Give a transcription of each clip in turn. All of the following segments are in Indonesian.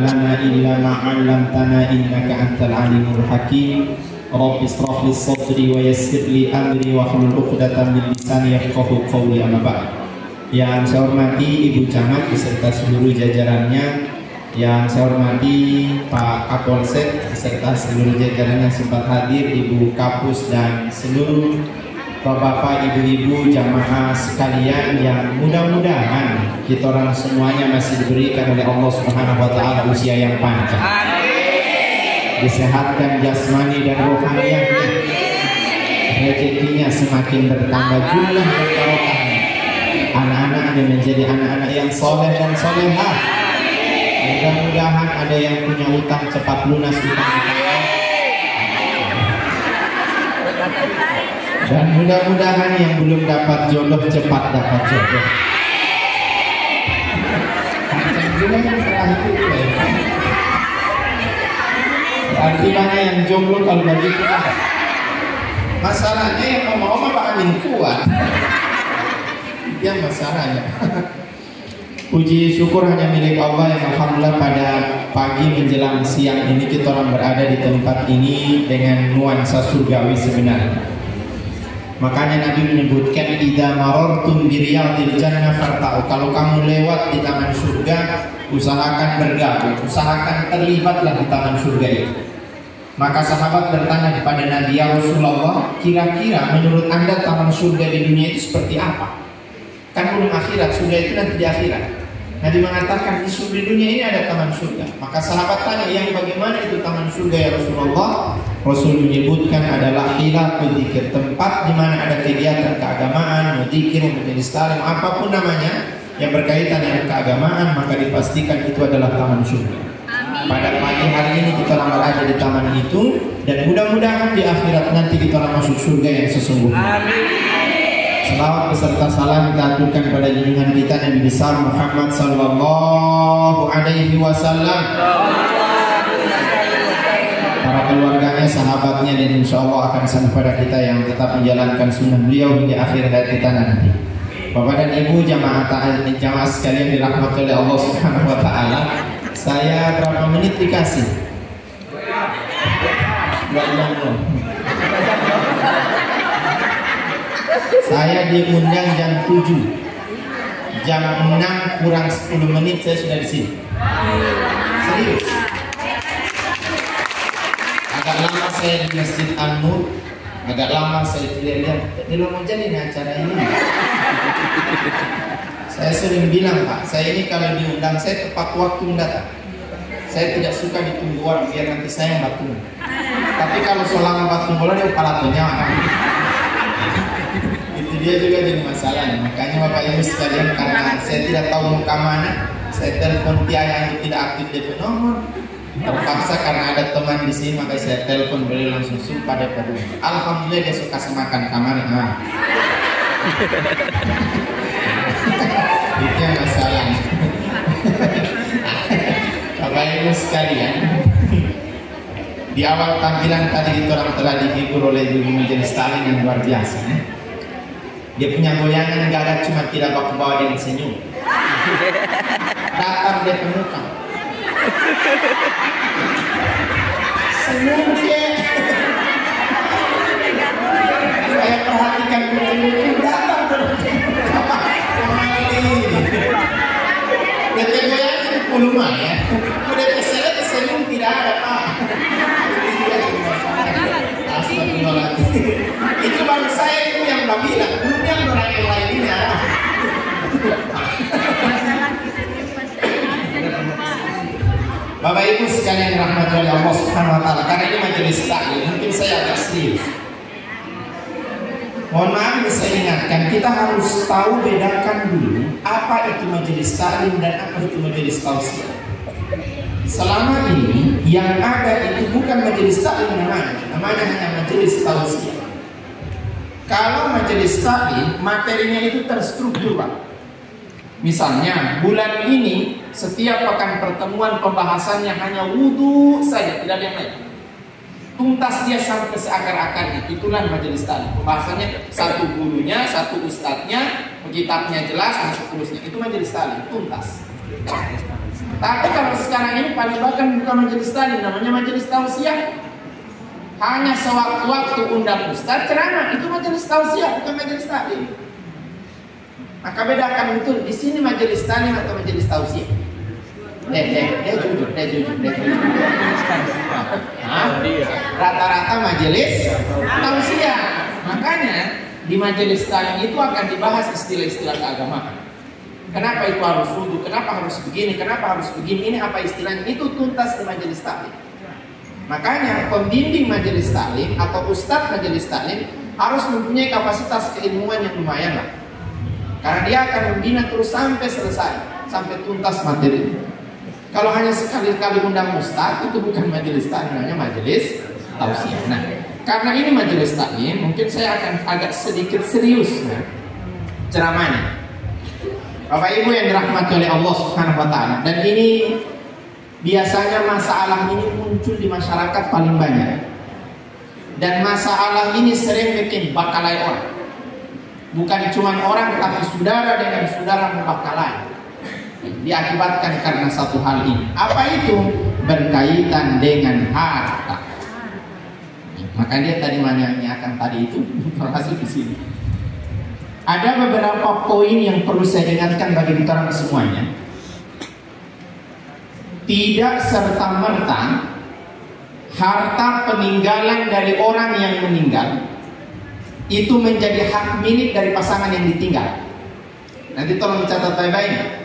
lana illa ma 'allamtana innaka antal alimul hakim. Rabbi ishrah li sadri wa yassir li amri wa hlul 'uqdatam min lisani yafqahu qawli. Amma ba'd. Yang saya hormati Ibu Camat beserta seluruh jajarannya, yang saya hormati Pak Kapolsek beserta seluruh jajaran yang sempat hadir, Ibu Kapus dan seluruh Bapak, Ibu-ibu, jamaah sekalian yang mudah-mudahan kita orang semuanya masih diberikan oleh Allah Subhanahu wa taala usia yang panjang. Disehatkan jasmani dan rohaninya. Rezekinya semakin bertambah jumlah dan barokahnya. Anak-anaknya menjadi anak-anak yang soleh dan solehah. Mudah-mudahan ada yang punya utang cepat lunas utang-utangnya. Dan mudah-mudahan yang belum dapat jodoh cepat dapat jodoh. Arti mana yang jomblo kalau begitu? Masalahnya yang oma-oma Pak Amin kuat. Dia masalahnya. Puji syukur hanya milik Allah yang alhamdulillah pada pagi menjelang siang ini kita orang berada di tempat ini dengan nuansa surgawi sebenarnya. Makanya Nabi menyebutkan idza marartum bi riyadil jannah farta'u. Kalau kamu lewat di taman surga, usahakan bergabung, usahakan terlibatlah di taman surga itu. Maka sahabat bertanya kepada Nabi, ya Rasulullah, kira-kira menurut Anda taman surga di dunia itu seperti apa? Kan belum akhirat, surga itu nanti di akhirat. Nabi mengatakan di dunia ini ada taman surga. Maka sahabat tanya, yang bagaimana itu taman surga ya Rasulullah? Rasul menyebutkan adalah hilaful dzikir, tempat di mana ada kegiatan keagamaan, dzikir, majelis taklim, apapun namanya yang berkaitan dengan keagamaan, maka dipastikan itu adalah taman surga. Pada pagi hari ini kita berada di taman itu, dan mudah-mudahan di akhirat nanti kita masuk surga yang sesungguhnya. Salawat beserta salam kita aturkan pada junjungan kita Nabi besar Muhammad sallallahu alaihi wasallam, para keluarganya, sahabatnya, dan insya Allah akan sampai pada kita yang tetap menjalankan sunnah beliau hingga akhir hayat kita nanti. Bapak dan Ibu jamaah sekalian dirahmati oleh Allah Subhanahu wa taala. Saya berapa menit dikasih? 2 jam loh. Saya diundang jam 7. Jam 6 kurang 10 menit saya sudah di sini. Serius. Agak lama saya di Masjid An-Nur. Agak lama saya tidak lihat. Dia mau jadi acara ini. Saya sering bilang, Pak, saya ini kalau diundang saya tepat waktu mendatang. Saya tidak suka ditunggu orang biar nanti saya nggak tunggu. Tapi kalau selama batu bola dia palatonya itu dia juga jadi masalahnya. Makanya Bapak Ibu sekalian, karena saya tidak tahu mau kemana, saya telepon Tiaya yang tidak aktif DP nomor. Terpaksa karena ada teman di sini, maka saya telepon, beliau langsung sumpah DP rumah. Alhamdulillah dia suka semakan kamar. Itu yang masalahnya. Bapak Ibu sekalian, di awal tampilan tadi kita orang telah dihibur oleh Ibu Majelis Taklim yang luar biasa. Dia punya goyangan gagak, cuma tidak bawa dengan senyum. Datar dia pemuka. Senyum dia. Saya perhatikan betul-betul datar terus. Dia goyangan 10 mah ya. Udah senyum tidak ada, Pak. Itu baru saya itu yang bilang, belum yang orang yang lainnya. Bapak Ibu sekalian rahmati oleh Allah Subhanahu wa taala, karena ini majelis taklim, mungkin saya agak serius. Mohon maaf, saya ingatkan, kita harus tahu bedakan dulu apa itu majelis taklim dan apa itu majelis tausiah. Selama ini yang ada itu bukan majelis taklim namanya hanya majelis tausiah. Kalau majelis taklim materinya itu terstruktur, Pak. Misalnya bulan ini setiap pekan pertemuan pembahasannya hanya wudhu saja, tidak ada yang lain. Tuntas dia sampai seakar-akarnya. Itulah majelis taklim. Pembahasannya satu gurunya, satu ustadznya, kitabnya jelas dan seterusnya. Itu majelis taklim tuntas. Tapi kalau sekarang ini paling bahkan bukan majelis taklim, namanya majelis tausiah. Hanya sewaktu-waktu undang ustaz ceramah, itu majelis tausiah, bukan majelis taklim. Maka bedakan betul di sini majelis taklim atau majelis tausiah. Jujur. Rata-rata majelis tausiah. Makanya di majelis taklim itu akan dibahas istilah-istilah keagamaan. Kenapa itu harus wudu? Kenapa harus begini? Kenapa harus begini? Ini apa istilahnya? Itu tuntas di majelis taklim. Makanya pembimbing majelis taklim atau ustadz majelis taklim harus mempunyai kapasitas keilmuan yang lumayan lah. Karena dia akan membina terus sampai selesai, sampai tuntas materi. Kalau hanya sekali-kali undang ustadz, itu bukan majelis taklim, namanya majelis tausiah. Nah, karena ini majelis taklim, mungkin saya akan agak sedikit serius ceramahnya. Bapak Ibu yang dirahmati oleh Allah Subhanahu wa taala. Dan ini biasanya masalah ini muncul di masyarakat paling banyak. Dan masalah ini sering bikin bakalai orang. Bukan cuma orang, tapi saudara dengan saudara membakalai. Diakibatkan karena satu hal ini. Apa itu? Berkaitan dengan harta. Maka dia tadi menanyakan tadi itu termasuk di sini. Ada beberapa poin yang perlu saya ingatkan bagi kita orang semuanya. Tidak serta-merta harta peninggalan dari orang yang meninggal itu menjadi hak milik dari pasangan yang ditinggal. Nanti tolong dicatat baik-baik.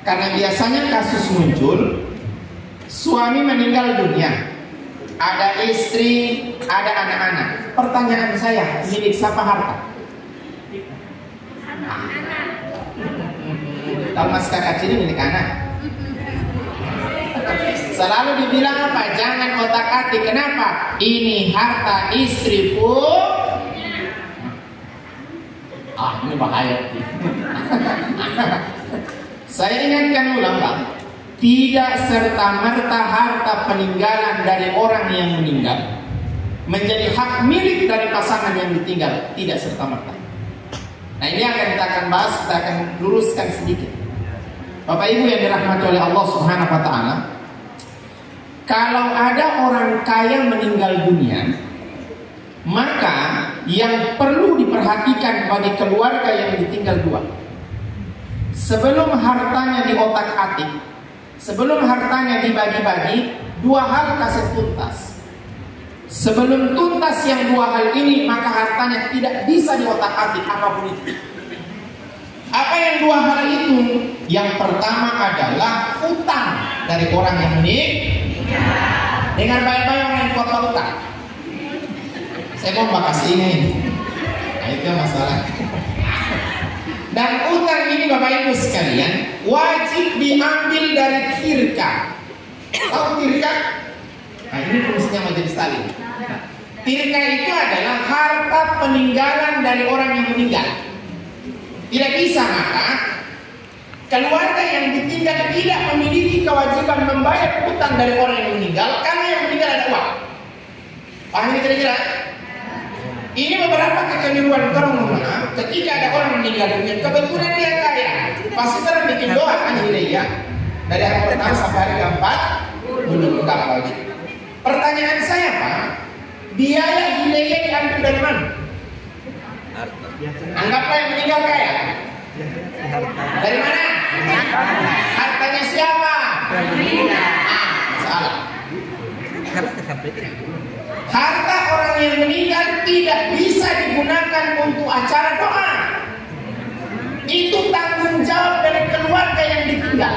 Karena biasanya kasus muncul, suami meninggal dunia, ada istri, ada anak-anak. Pertanyaan saya, milik siapa harta? Tahu masker kecil ini milik anak. Selalu dibilang apa? Jangan otak-atik. Kenapa? Ini harta istriku. Ini bahaya. Saya ingatkan ulang, Pak. Tidak serta-merta harta peninggalan dari orang yang meninggal menjadi hak milik dari pasangan yang ditinggal. Tidak serta-merta. Nah, ini kita akan bahas, kita akan luruskan sedikit. Bapak Ibu yang dirahmati oleh Allah Subhanahu wa taala, kalau ada orang kaya meninggal dunia, maka yang perlu diperhatikan bagi keluarga yang ditinggal dua. Sebelum hartanya diotak-atik, sebelum hartanya dibagi-bagi, dua hal kasih tuntas. Sebelum tuntas yang dua hal ini, maka hartanya tidak bisa diotak-atik apapun itu. Apa yang dua hal itu? Yang pertama adalah utang dari orang yang meninggal. Dengar baik-baik orang yang kuat utang. Saya mau bahas ini. Nah, itu masalah. Dan utang ini Bapak Ibu sekalian wajib diambil dari tirka. Tahu tirka? Nah, ini fungsinya majelis taklim. Tirka itu adalah harta peninggalan dari orang yang meninggal. Tidak bisa maka keluarga yang ditinggal tidak memiliki kewajiban membayar utang dari orang yang meninggal karena yang meninggal ada uang. Paham ini kira-kira? Ini beberapa kekeliruan orang ketika ada orang meninggal dunia, kebetulan dia kaya, pasti orang bikin doa kan dia dari hari pertama sampai hari keempat belum lagi. Pertanyaan saya Pak, biaya hidayah diambil dari mana? Anggaplah yang meninggal kaya. Dari mana? Hartanya siapa? Salah. Harta orang yang meninggal tidak bisa digunakan untuk acara doa. Itu tanggung jawab dari keluarga yang ditinggal.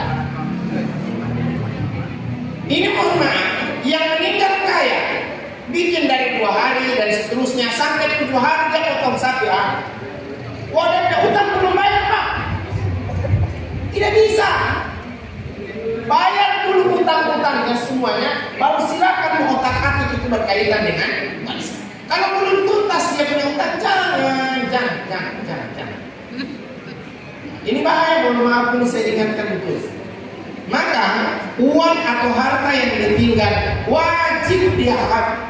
Ini mohon maaf, yang meninggal kaya bikin dari 2 hari dan seterusnya sampai 7 hari dia potong 1 hari. Wadahnya utang belum bayar Pak. Tidak bisa. Bayar dulu utang-utangnya semuanya, baru silakan mengotak-atik itu berkaitan dengan waris. Kalau belum tuntas dia punya utang, jangan. Ini bahaya, mohon maaf ini saya ingatkan betul. Maka uang atau harta yang ditinggal wajib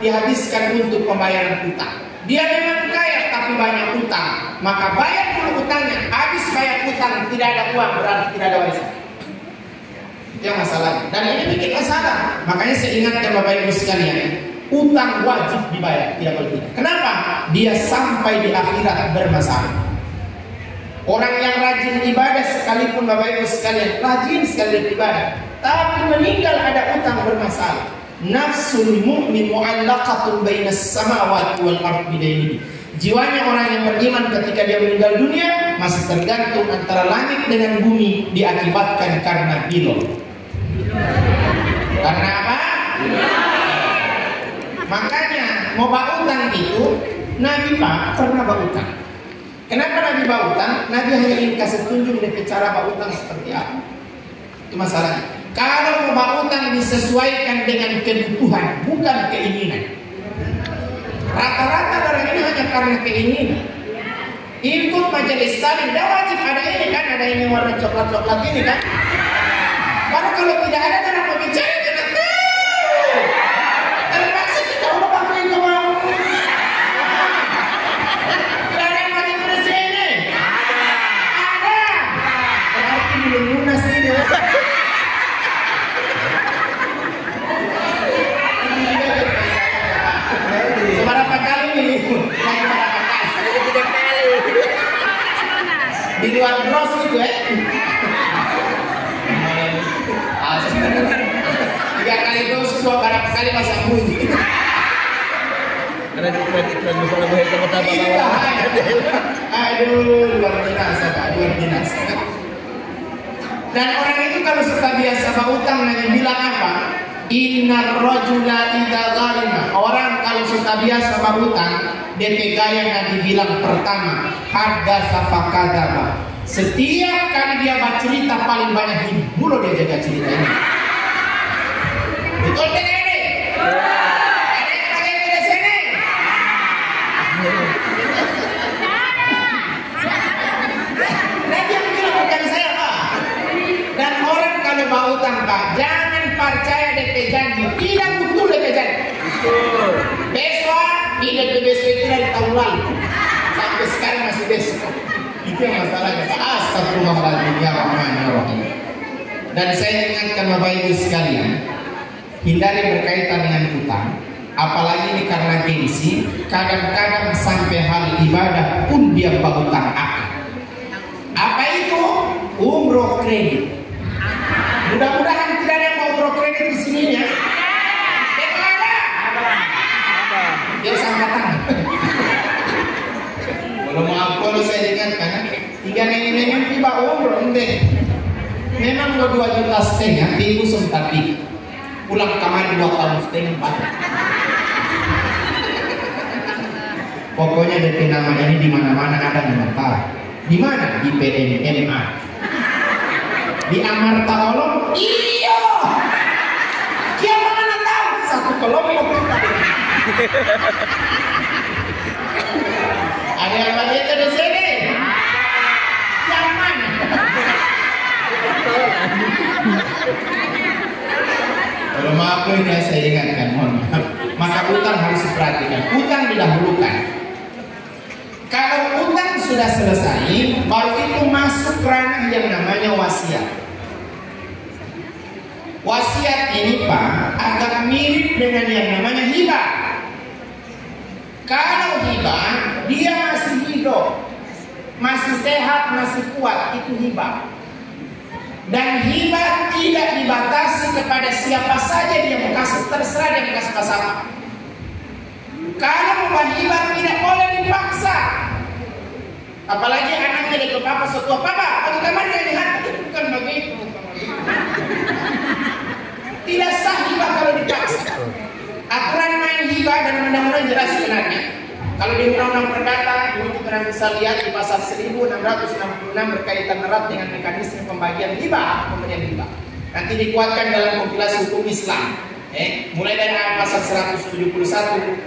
dihabiskan untuk pembayaran utang. Dia memang kaya tapi banyak utang, maka bayar dulu utangnya. Habis bayar utang tidak ada uang berarti tidak ada warisan. Yang masalah. Dan ini bikin masalah. Makanya saya ingatkan Bapak Ibu sekalian, utang wajib dibayar, tidak boleh tidak. Kenapa? Dia sampai di akhirat bermasalah. Orang yang rajin ibadah sekalipun Bapak Ibu sekalian, rajin sekali ibadah, tapi meninggal ada utang bermasalah. Nafsul mu'min mu'allaqatun bainas samawati wal ardi bidaini. Jiwanya orang yang beriman ketika dia meninggal dunia masih tergantung antara langit dengan bumi, diakibatkan karena bilol. Karena apa? Makanya mau utang itu Nabi Pak pernah berutang. Kenapa Nabi berutang? Nabi hanya ingin kasih tunjuk dari cara berutang seperti apa. Itu masalahnya. Kalau mau utang disesuaikan dengan kebutuhan, bukan keinginan. Rata-rata orang ini hanya karena keinginan. Ikut majelis taklim, dah wajib ada ini kan, ada ini warna coklat-coklat ini kan. Karena kalau tidak ada orang berbicara kita tahu. Terpaksa kita udah pakai kemau. Tidak ada yang wajib bersini. Ada. Berarti belum lunas ini. Berapa kali nih? Tiga kali. Di luar bros gitu ya. 3 kali terus berapa kali pasang bunyi. Karena iklan masalah bahaya pertama. Aduh, luar biasa Pak, luar biasa. Dan orang itu kalau suka biasa berutang, Nabi bilang apa? Innar rajula idza gharima. Orang kalau suka biasa berutang, DP gaya Nabi bilang pertama, haddatsa fakadzaba. Setiap kali dia bercerita paling banyak ini, mulu dia jaga cerita ini. Betul tidak ini? Ada yang pakai di sini? Nabi yang bilang bukan saya Pak. Dan orang kalau berutang Pak, jangan percaya DP janji, tidak betul DP janji. Besok, tidak besok itu dari tahun lalu. Sampai sekarang masih besok. Itu yang masalahnya. Astagfirullahaladzim ya Rahmanir-Rahim. Dan saya ingatkan Bapak Ibu sekalian, hindari berkaitan dengan utang. Apalagi ini karena gengsi. Kadang-kadang sampai hal ibadah pun dia berutang akal. Apa itu? Umroh kredit. Mudah-mudahan tidak ada yang mau umroh kredit di sini ya. Betul ada? Dia sangkatan. Kalau saya ingatkan, 3 nenek tiba umroh ente. Memang 2 juta setengah, ibu tapi pulang kamar 2 tahun setengah Pak. Pokoknya DP nama ini di mana-mana ada Amarta. Di mana? Di PNMA. Di Amarta Olong. Iya. Dia mana tahu satu kelompok kita. Ada yang pakai itu di sini? Yang mana? Kalau maaf ini saya ingatkan, mohon maaf. Maka utang harus diperhatikan. Utang didahulukan. Kalau utang sudah selesai, baru itu masuk ranah yang namanya wasiat. Wasiat ini Pak agak mirip dengan yang namanya hibah. Kalau hibah, dia masih hidup, masih sehat, masih kuat, itu hibah. Dan hibah tidak dibatasi kepada siapa saja dia mau kasih, terserah dia mau kasih pasangan. Kalau mau hibah tidak boleh dipaksa. Apalagi anaknya dari papa setua, papa, aku kamar dia lihat, itu bukan begitu. Tidak sah hibah kalau dipaksa. Aturan main hibah dan undang-undang jelas sebenarnya. Kalau di Undang-Undang Perdata, ini kita bisa lihat di pasal 1666 berkaitan erat dengan mekanisme pembagian hibah, pemberian hibah. Nanti dikuatkan dalam kompilasi hukum Islam. Mulai dari pasal 171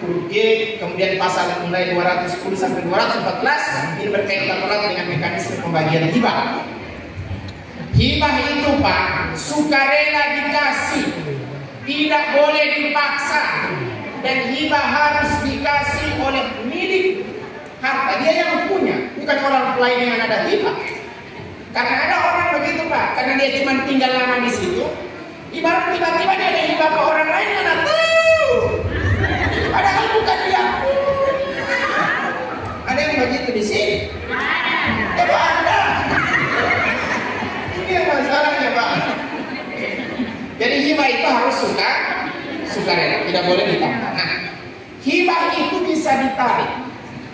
huruf G, kemudian pasal mulai 210 sampai 214, ini berkaitan erat dengan mekanisme pembagian hibah. Hibah itu Pak, sukarela dikasih, tidak boleh dipaksa. Dan hibah harus dikasih oleh milik harta, dia yang punya, bukan orang lain yang ada hibah. Karena ada orang begitu Pak, karena dia cuma tinggal lama di situ, ibarat tiba-tiba dia ada hibah ke orang lain, mana tahu. Padahal bukan dia. Ada yang begitu di sini? Ada. Ini yang masalahnya Pak. Jadi hibah itu harus sukarela, tidak boleh ditahan. Nah, hibah itu bisa ditarik.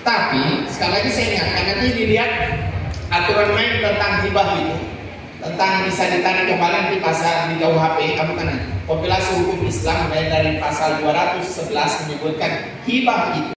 Tapi sekali lagi saya ingatkan, nanti dilihat aturan main tentang hibah itu, tentang bisa ditarik kembali di pasal di KUHP, bukan kompilasi hukum Islam dari pasal 211 menyebutkan hibah itu